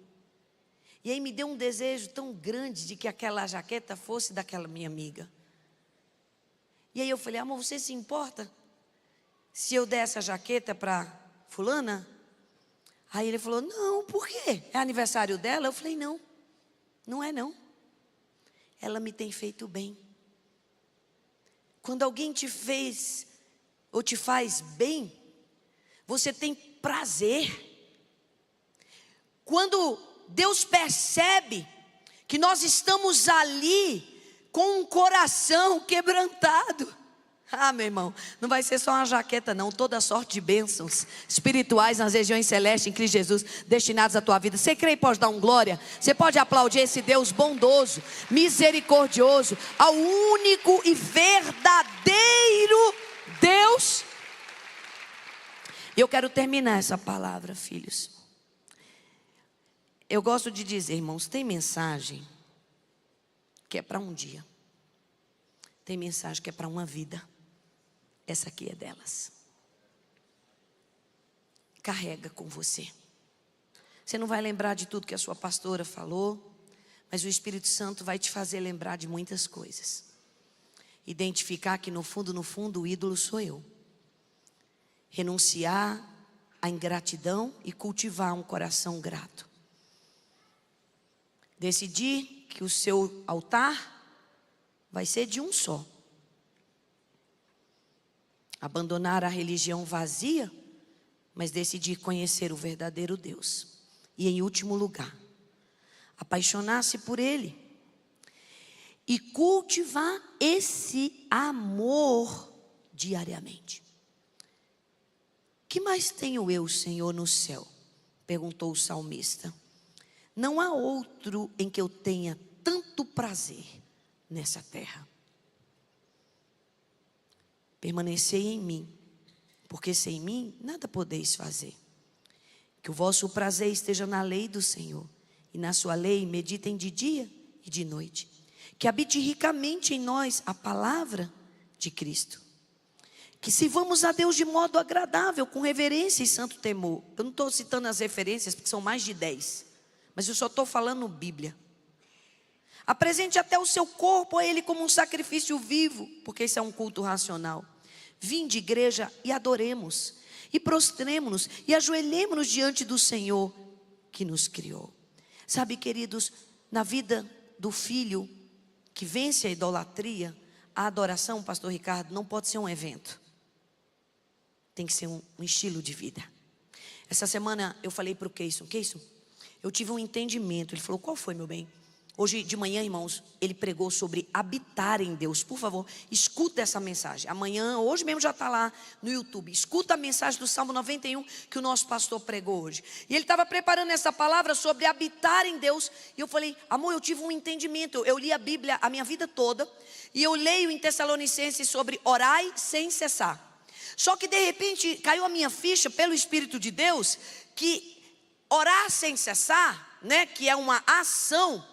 E aí me deu um desejo tão grande de que aquela jaqueta fosse daquela minha amiga. E aí eu falei, amor, você se importa se eu der essa jaqueta para fulana? Aí ele falou, não, por quê? É aniversário dela? Eu falei, não, não é não. Ela me tem feito bem. Quando alguém te fez ou te faz bem, você tem prazer. Quando Deus percebe que nós estamos ali com um coração quebrantado. Ah, meu irmão, não vai ser só uma jaqueta não, toda sorte de bênçãos espirituais nas regiões celestes em Cristo Jesus, destinados à tua vida. Você crê e pode dar um glória? Você pode aplaudir esse Deus bondoso, misericordioso, ao único e verdadeiro Deus. E eu quero terminar essa palavra, filhos. Eu gosto de dizer, irmãos, tem mensagem que é para um dia. Tem mensagem que é para uma vida. Essa aqui é delas. Carrega com você. Você não vai lembrar de tudo que a sua pastora falou, mas o Espírito Santo vai te fazer lembrar de muitas coisas. Identificar que no fundo o ídolo sou eu. Renunciar à ingratidão e cultivar um coração grato. Decidir que o seu altar vai ser de um só. Abandonar a religião vazia, mas decidir conhecer o verdadeiro Deus. E em último lugar, apaixonar-se por Ele e cultivar esse amor diariamente. Que mais tenho eu, Senhor, no céu? Perguntou o salmista. Não há outro em que eu tenha tanto prazer nessa terra. Permanecei em mim, porque sem mim nada podeis fazer. Que o vosso prazer esteja na lei do Senhor, e na sua lei meditem de dia e de noite. Que habite ricamente em nós a palavra de Cristo. Que sirvamos a Deus de modo agradável, com reverência e santo temor. Eu não estou citando as referências, porque são mais de 10. Mas eu só estou falando Bíblia. Apresente até o seu corpo a Ele como um sacrifício vivo, porque isso é um culto racional. Vinde, igreja, e adoremos, e prostremo-nos, e ajoelhemo-nos diante do Senhor que nos criou. Sabe, queridos, na vida do filho que vence a idolatria, a adoração, pastor Ricardo, não pode ser um evento. Tem que ser um estilo de vida. Essa semana eu falei para o Keison, eu tive um entendimento. Ele falou, qual foi, meu bem? Hoje de manhã, irmãos, ele pregou sobre habitar em Deus. Por favor, escuta essa mensagem. Amanhã, hoje mesmo já está lá no YouTube. Escuta a mensagem do Salmo 91 que o nosso pastor pregou hoje. E ele estava preparando essa palavra sobre habitar em Deus. E eu falei, amor, eu tive um entendimento. Eu li a Bíblia a minha vida toda. E eu leio em Tessalonicenses sobre orai sem cessar. Só que de repente caiu a minha ficha pelo Espírito de Deus que orar sem cessar, né, que é uma ação,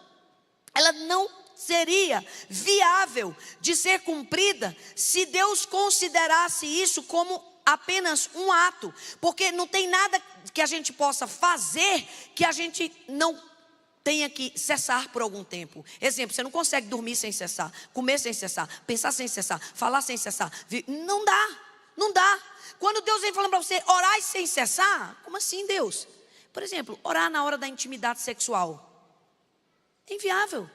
ela não seria viável de ser cumprida se Deus considerasse isso como apenas um ato, porque não tem nada que a gente possa fazer que a gente não tenha que cessar por algum tempo. Exemplo, você não consegue dormir sem cessar, comer sem cessar, pensar sem cessar, falar sem cessar. Não dá. Quando Deus vem falando para você, orar sem cessar, como assim, Deus? Por exemplo, orar na hora da intimidade sexual. É inviável.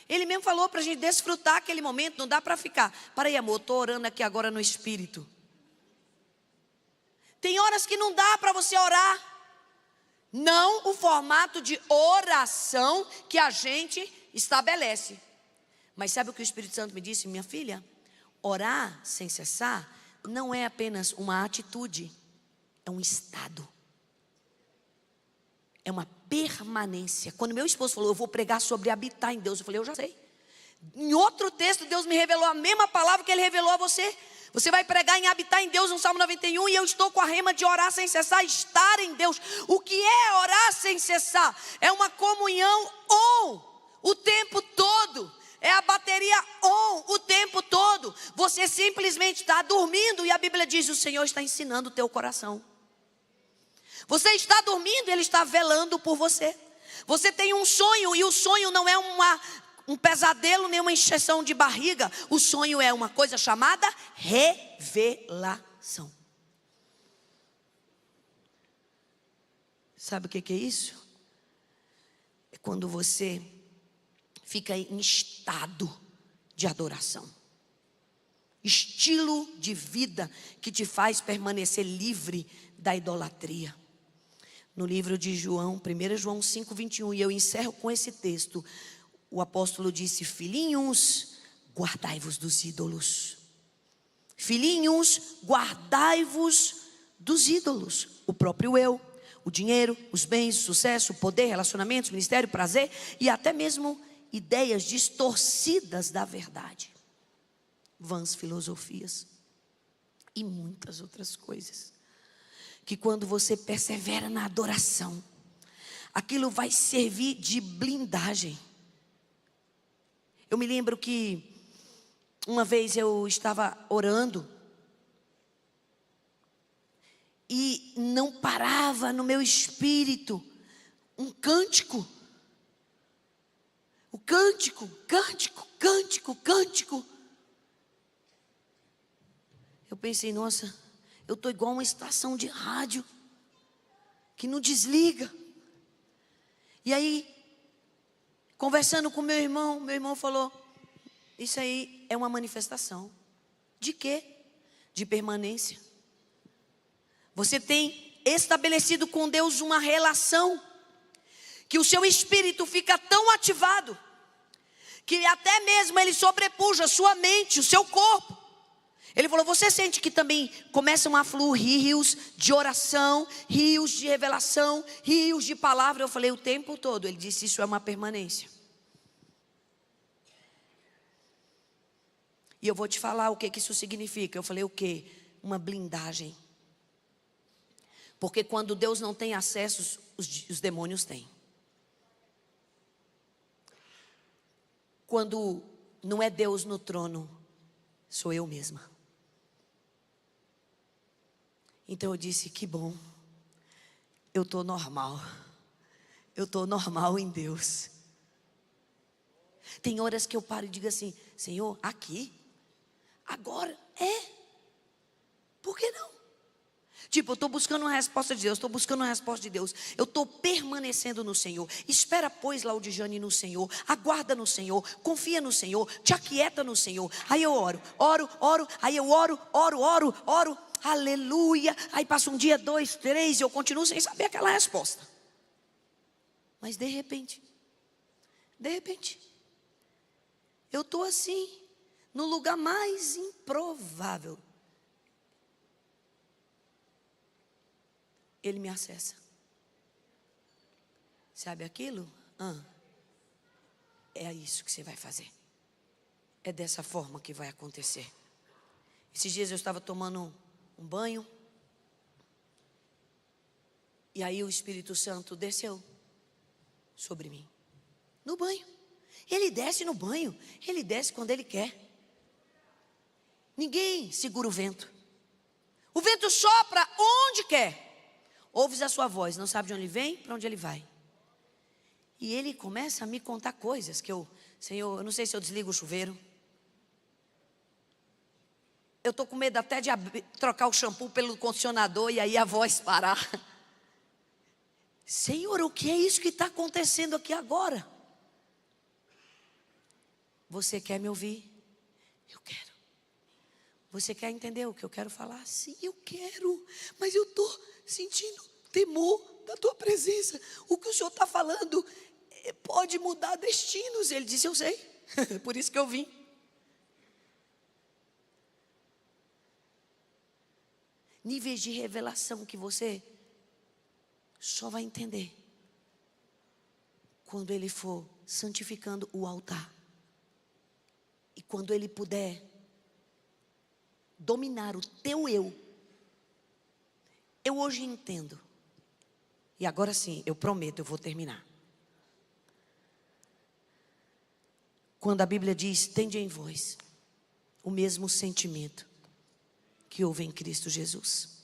Ele mesmo falou para a gente desfrutar aquele momento, não dá para ficar. Para aí, amor, estou orando aqui agora no Espírito. Tem horas que não dá para você orar. Não o formato de oração que a gente estabelece. Mas sabe o que o Espírito Santo me disse? Minha filha, orar sem cessar não é apenas uma atitude, é um estado. É uma permanência. Quando meu esposo falou, eu vou pregar sobre habitar em Deus, eu falei, eu já sei. Em outro texto, Deus me revelou a mesma palavra que Ele revelou a você. Você vai pregar em habitar em Deus no Salmo 91, e eu estou com a rema de orar sem cessar, estar em Deus. O que é orar sem cessar? É uma comunhão on, o tempo todo. É a bateria on, o tempo todo. Você simplesmente está dormindo e a Bíblia diz, o Senhor está ensinando o teu coração. Você está dormindo e Ele está velando por você. Você tem um sonho e o sonho não é um pesadelo, nem uma encheção de barriga. O sonho é uma coisa chamada revelação. Sabe o que é isso? É quando você fica em estado de adoração. Estilo de vida que te faz permanecer livre da idolatria. No livro de João, 1 João 5:21, e eu encerro com esse texto. o apóstolo disse: filhinhos, guardai-vos dos ídolos. Filhinhos, guardai-vos dos ídolos. O próprio eu, o dinheiro, os bens, o sucesso, o poder, relacionamentos, ministério, prazer e até mesmo ideias distorcidas da verdade. Vãs filosofias e muitas outras coisas. Que quando você persevera na adoração, aquilo vai servir de blindagem. Eu me lembro que uma vez eu estava orando e não parava no meu espírito um cântico. O cântico, cântico, cântico, cântico. Eu pensei, nossa, eu estou igual uma estação de rádio que não desliga. E aí, conversando com meu irmão falou: isso aí é uma manifestação. De quê? De permanência. Você tem estabelecido com Deus uma relação que o seu espírito fica tão ativado que até mesmo ele sobrepuja a sua mente, o seu corpo. Ele falou: você sente que também começam a fluir rios de oração, rios de revelação, rios de palavra? Eu falei: o tempo todo. Ele disse: isso é uma permanência. E eu vou te falar o que isso significa. Eu falei: o quê? Uma blindagem. Porque quando Deus não tem acesso, os demônios têm. Quando não é Deus no trono, sou eu mesma. Então eu disse: que bom, eu estou normal. Eu estou normal em Deus. Tem horas que eu paro e digo assim: Senhor, aqui? Agora? Por que não? Tipo, eu estou buscando uma resposta de Deus, estou buscando uma resposta de Deus. Eu estou permanecendo no Senhor. Espera, pois, Laudijane, no Senhor. Aguarda no Senhor, confia no Senhor, te aquieta no Senhor. Aí eu oro, aí eu oro. Aleluia. Aí passa um dia, 2, 3, e eu continuo sem saber aquela resposta. Mas de repente, eu estou assim, no lugar mais improvável. Ele me acessa. Sabe aquilo? É isso que você vai fazer. É dessa forma que vai acontecer. Esses dias eu estava tomando um banho. E aí o Espírito Santo desceu sobre mim. No banho. Ele desce no banho. Ele desce quando ele quer. Ninguém segura o vento. O vento sopra onde quer. Ouves a sua voz, não sabe de onde ele vem, para onde ele vai. E ele começa a me contar coisas que Senhor, eu não sei se eu desligo o chuveiro. Eu estou com medo até de trocar o shampoo pelo condicionador e aí a voz parar. Senhor, o que é isso que está acontecendo aqui agora? Você quer me ouvir? Eu quero. Você quer entender o que eu quero falar? Sim, eu quero. Mas eu estou sentindo temor da tua presença. O que o Senhor está falando pode mudar destinos. Ele disse: eu sei. Por isso que eu vim. Níveis de revelação que você só vai entender quando ele for santificando o altar. E quando ele puder dominar o teu eu. Eu hoje entendo. E agora sim, eu prometo, eu vou terminar. Quando a Bíblia diz: tende em vós o mesmo sentimento que houve em Cristo Jesus.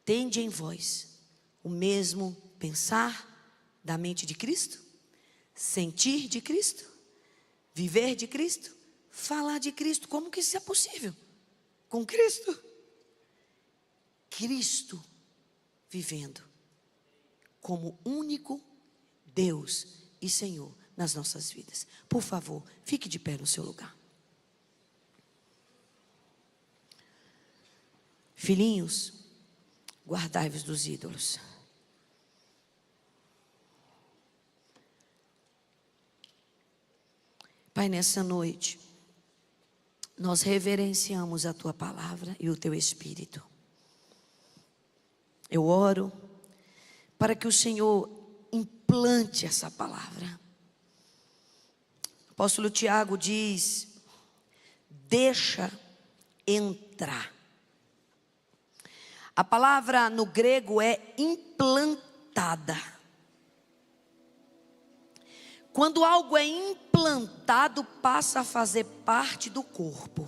Tende em vós o mesmo pensar da mente de Cristo, sentir de Cristo, viver de Cristo, falar de Cristo. Como que isso é possível? Com Cristo. Cristo vivendo como único Deus e Senhor nas nossas vidas. Por favor, fique de pé no seu lugar. Filhinhos, guardai-vos dos ídolos. Pai, nessa noite, nós reverenciamos a Tua palavra e o Teu Espírito. Eu oro para que o Senhor implante essa palavra. O apóstolo Tiago diz: deixa entrar. A palavra no grego é implantada. Quando algo é implantado, passa a fazer parte do corpo.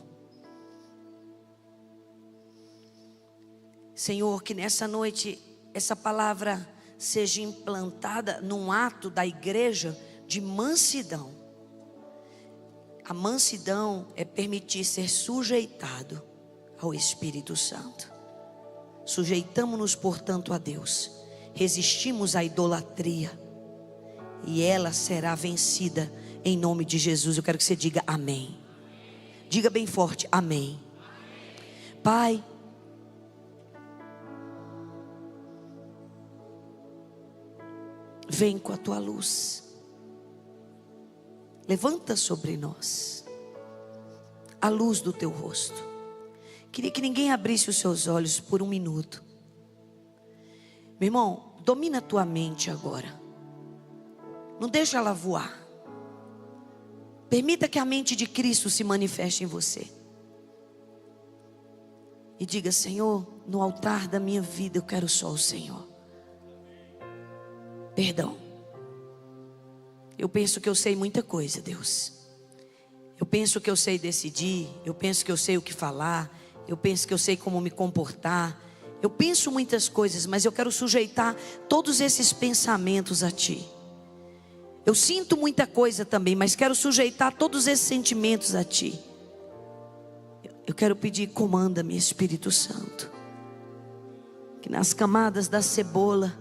Senhor, que nessa noite essa palavra seja implantada num ato da igreja de mansidão. A mansidão é permitir ser sujeitado ao Espírito Santo. Sujeitamo-nos, portanto, a Deus. Resistimos à idolatria. E ela será vencida em nome de Jesus. Eu quero que você diga amém. Diga bem forte, amém. Pai, vem com a tua luz. Levanta sobre nós a luz do teu rosto. Queria que ninguém abrisse os seus olhos por um minuto. Meu irmão, domina a tua mente agora. Não deixa ela voar. Permita que a mente de Cristo se manifeste em você. E diga: Senhor, no altar da minha vida eu quero só o Senhor. Perdão. Eu penso que eu sei muita coisa, Deus. Eu penso que eu sei decidir. Eu penso que eu sei o que falar. Eu penso que eu sei como me comportar. Eu penso muitas coisas, mas eu quero sujeitar todos esses pensamentos a Ti. Eu sinto muita coisa também, mas quero sujeitar todos esses sentimentos a Ti. Eu quero pedir: comanda-me, Espírito Santo. Que nas camadas da cebola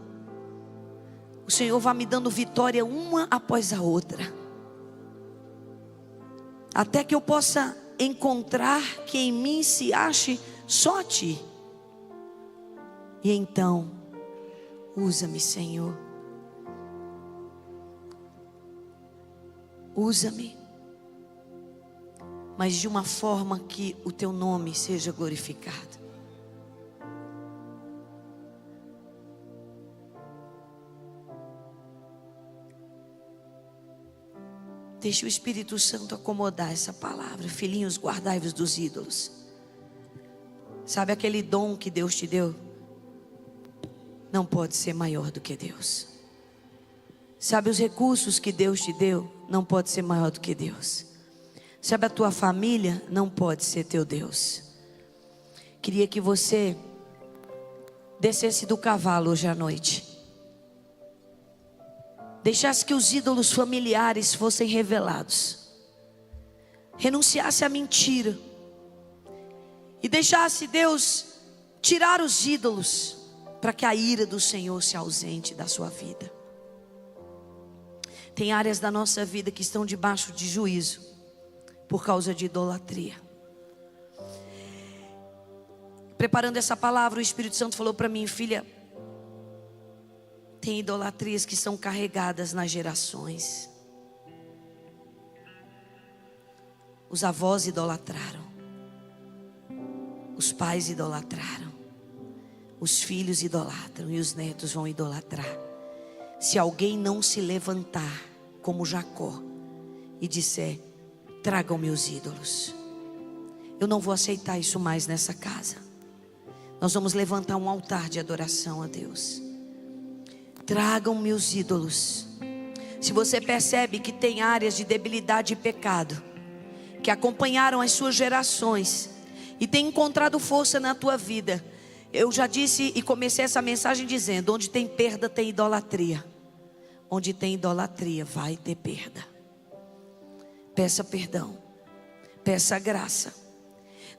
o Senhor vá me dando vitória uma após a outra, até que eu possa encontrar que em mim se ache só a Ti. E então, usa-me, Senhor. Usa-me, mas de uma forma que o Teu nome seja glorificado. Deixe o Espírito Santo acomodar essa palavra. Filhinhos, guardai-vos dos ídolos. Sabe aquele dom que Deus te deu? Não pode ser maior do que Deus. Sabe os recursos que Deus te deu? Não pode ser maior do que Deus. Sabe a tua família? Não pode ser teu Deus. Queria que você descesse do cavalo hoje à noite. Deixasse que os ídolos familiares fossem revelados. Renunciasse à mentira. E deixasse Deus tirar os ídolos, para que a ira do Senhor se ausente da sua vida. Tem áreas da nossa vida que estão debaixo de juízo por causa de idolatria. Preparando essa palavra, o Espírito Santo falou para mim: filha, tem idolatrias que são carregadas nas gerações. Os avós idolatraram, os pais idolatraram, os filhos idolatram e os netos vão idolatrar. Se alguém não se levantar como Jacó e disser: tragam meus ídolos, eu não vou aceitar isso mais nessa casa. Nós vamos levantar um altar de adoração a Deus. Tragam meus ídolos. Se você percebe que tem áreas de debilidade e pecado que acompanharam as suas gerações e tem encontrado força na tua vida, eu já disse e comecei essa mensagem dizendo: onde tem perda tem idolatria. Onde tem idolatria vai ter perda. Peça perdão, peça graça.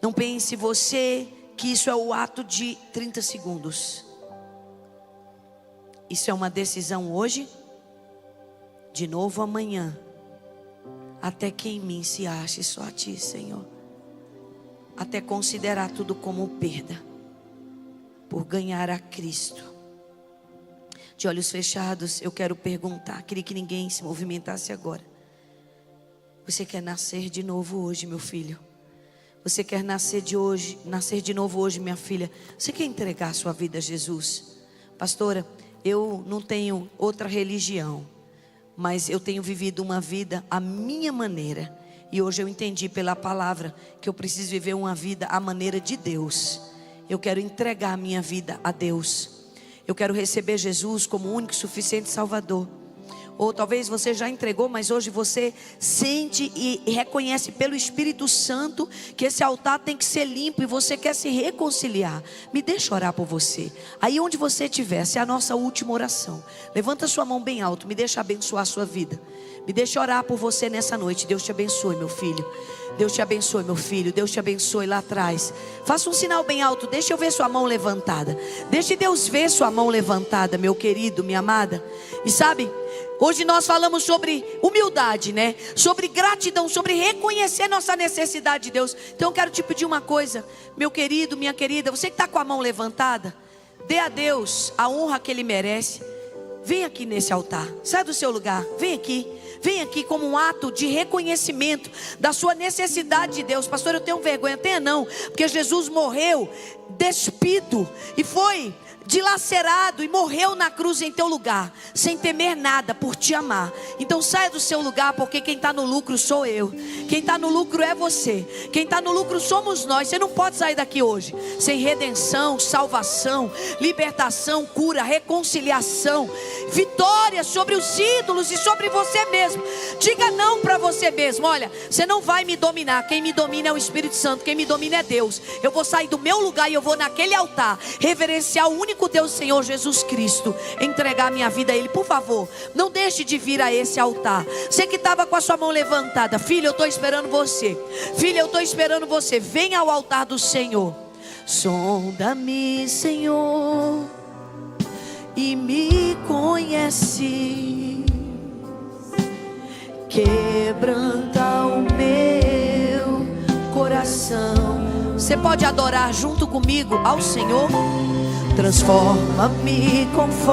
Não pense você que isso é o ato de 30 segundos. Isso é uma decisão hoje, de novo amanhã, até que em mim se ache só a Ti, Senhor. Até considerar tudo como perda, por ganhar a Cristo. De olhos fechados, eu quero perguntar, queria que ninguém se movimentasse agora. Você quer nascer de novo hoje, meu filho? Você quer nascer de novo hoje, minha filha? Você quer entregar a sua vida a Jesus? Pastora, eu não tenho outra religião, mas eu tenho vivido uma vida à minha maneira. E hoje eu entendi pela palavra que eu preciso viver uma vida à maneira de Deus. Eu quero entregar a minha vida a Deus. Eu quero receber Jesus como o único e suficiente Salvador. Ou talvez você já entregou, mas hoje você sente e reconhece pelo Espírito Santo que esse altar tem que ser limpo e você quer se reconciliar. Me deixa orar por você. Aí onde você estiver, essa é a nossa última oração. Levanta sua mão bem alto, me deixa abençoar a sua vida. Me deixa orar por você nessa noite. Deus te abençoe, meu filho. Deus te abençoe, meu filho. Deus te abençoe lá atrás. Faça um sinal bem alto. Deixa eu ver sua mão levantada. Deixe Deus ver sua mão levantada, meu querido, minha amada. E sabe, hoje nós falamos sobre humildade, né? Sobre gratidão, sobre reconhecer nossa necessidade de Deus. Então eu quero te pedir uma coisa, meu querido, minha querida. Você que está com a mão levantada, dê a Deus a honra que Ele merece. Vem aqui nesse altar. Sai do seu lugar. Vem aqui. Vem aqui como um ato de reconhecimento da sua necessidade de Deus. Pastor, eu tenho vergonha. Tenha não, porque Jesus morreu despido e foi dilacerado e morreu na cruz em teu lugar, sem temer nada, por te amar. Então saia do seu lugar, porque quem está no lucro sou eu. Quem está no lucro é você. Quem está no lucro somos nós. Você não pode sair daqui hoje sem redenção, salvação, libertação, cura, reconciliação, vitória sobre os ídolos e sobre você mesmo. Diga não para você mesmo. Olha, você não vai me dominar. Quem me domina é o Espírito Santo. Quem me domina é Deus. Eu vou sair do meu lugar e eu vou naquele altar reverenciar o único Deus, Senhor Jesus Cristo, entregar a minha vida a Ele. Por favor, não deixe de vir a esse altar. Você que estava com a sua mão levantada, filho, eu estou esperando você. Filha, eu estou esperando você. Venha ao altar do Senhor. Sonda-me, Senhor, e me conhece. Quebranta o meu coração. Você pode adorar junto comigo ao Senhor? Transforma-me conforme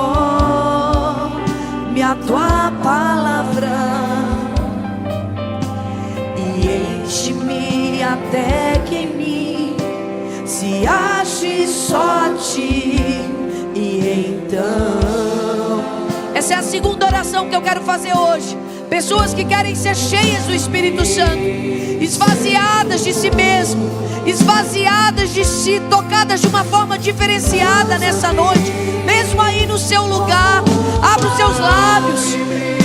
a tua palavra e enche-me até que em mim se ache só ti. E então, essa é a segunda oração que eu quero fazer hoje. Pessoas que querem ser cheias do Espírito Santo, esvaziadas de si mesmo, esvaziadas de si, tocadas de uma forma diferenciada nessa noite. Mesmo aí no seu lugar, abra os seus lábios.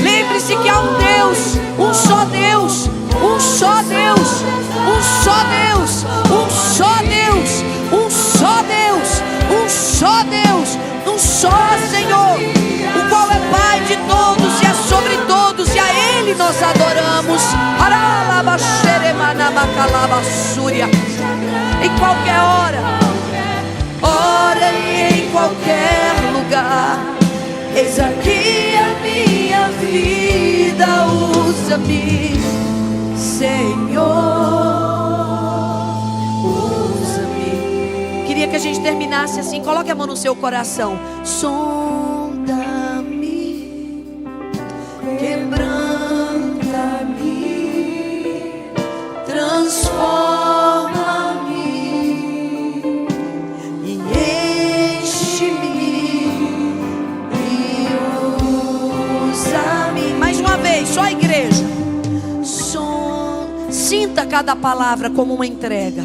Lembre-se que há um Deus, um só Deus, um só Deus, um só Deus, um só Deus, um só Deus, um só Deus, um só Senhor, o qual é Pai de todos e é sobre todos, e a Ele nós adoramos. Em qualquer hora e em qualquer lugar, eis aqui a minha vida, usa-me, Senhor, usa-me. Queria que a gente terminasse assim. Coloque a mão no seu coração. Sonda-me, quebranta-me, transforma-me e enche-me e usa-me. Mais uma vez, só a igreja. Sinta cada palavra como uma entrega.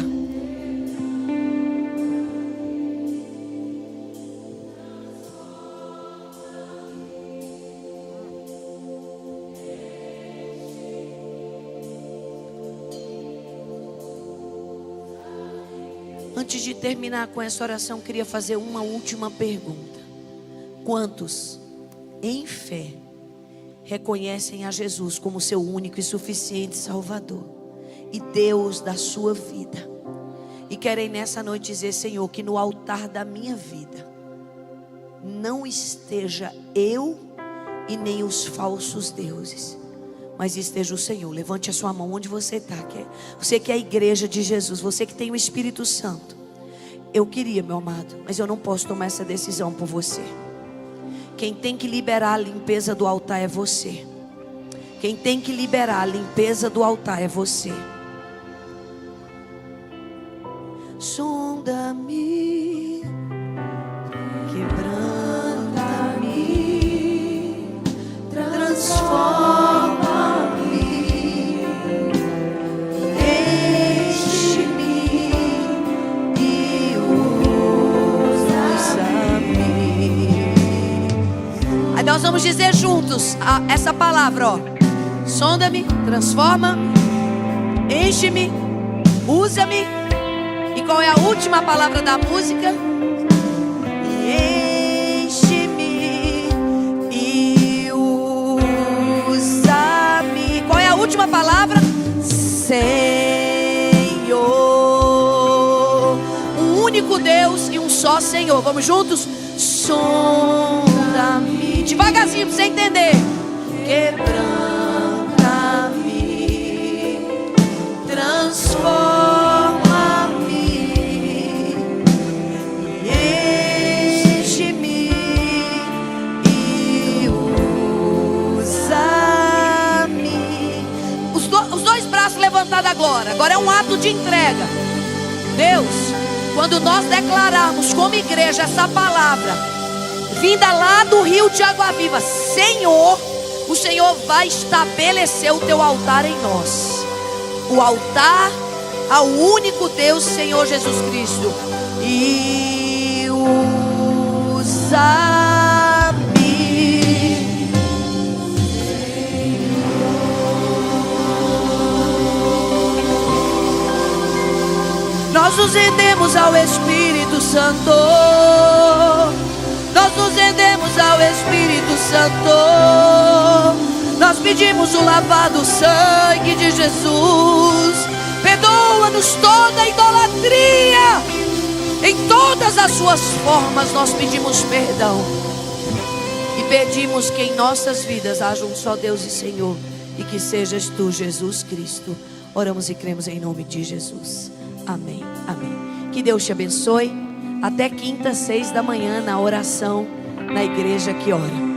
Antes de terminar com essa oração, queria fazer uma última pergunta. Quantos, em fé, reconhecem a Jesus como seu único e suficiente Salvador e Deus da sua vida, e querem nessa noite dizer: Senhor, que no altar da minha vida não esteja eu e nem os falsos deuses, mas esteja o Senhor. Levante a sua mão onde você está. Você que é a igreja de Jesus, você que tem o Espírito Santo. Eu queria, meu amado, mas eu não posso tomar essa decisão por você. Quem tem que liberar a limpeza do altar é você. Quem tem que liberar a limpeza do altar é você. Sonda-me, quebranta-me, transforma-me, enche-me e usa-me. Aí nós vamos dizer juntos essa palavra, ó. Sonda-me, transforma-me, enche-me, usa-me. E qual é a última palavra da música? Enche-me e usa-me. Qual é a última palavra? Senhor. Um único Deus e um só Senhor. Vamos juntos? Sonda-me. Devagarzinho para você entender. Quebranta-me, transforma-me, enche-me e usa-me. Os dois braços levantados agora. Agora é um ato de entrega. Deus, quando nós declararmos como igreja essa palavra, vinda lá do rio de Água Viva, Senhor, o Senhor vai estabelecer o teu altar em nós. O altar ao único Deus, Senhor Jesus Cristo. E usa-me. Nós nos rendemos ao Espírito Santo. Nós nos rendemos ao Espírito Santo. Nós pedimos o lavado sangue de Jesus. Perdoa-nos toda idolatria. Em todas as suas formas nós pedimos perdão. E pedimos que em nossas vidas haja um só Deus e Senhor. E que sejas tu, Jesus Cristo. Oramos e cremos em nome de Jesus. Amém, amém. Que Deus te abençoe. Até quinta, 6 da manhã, na oração, na igreja que ora.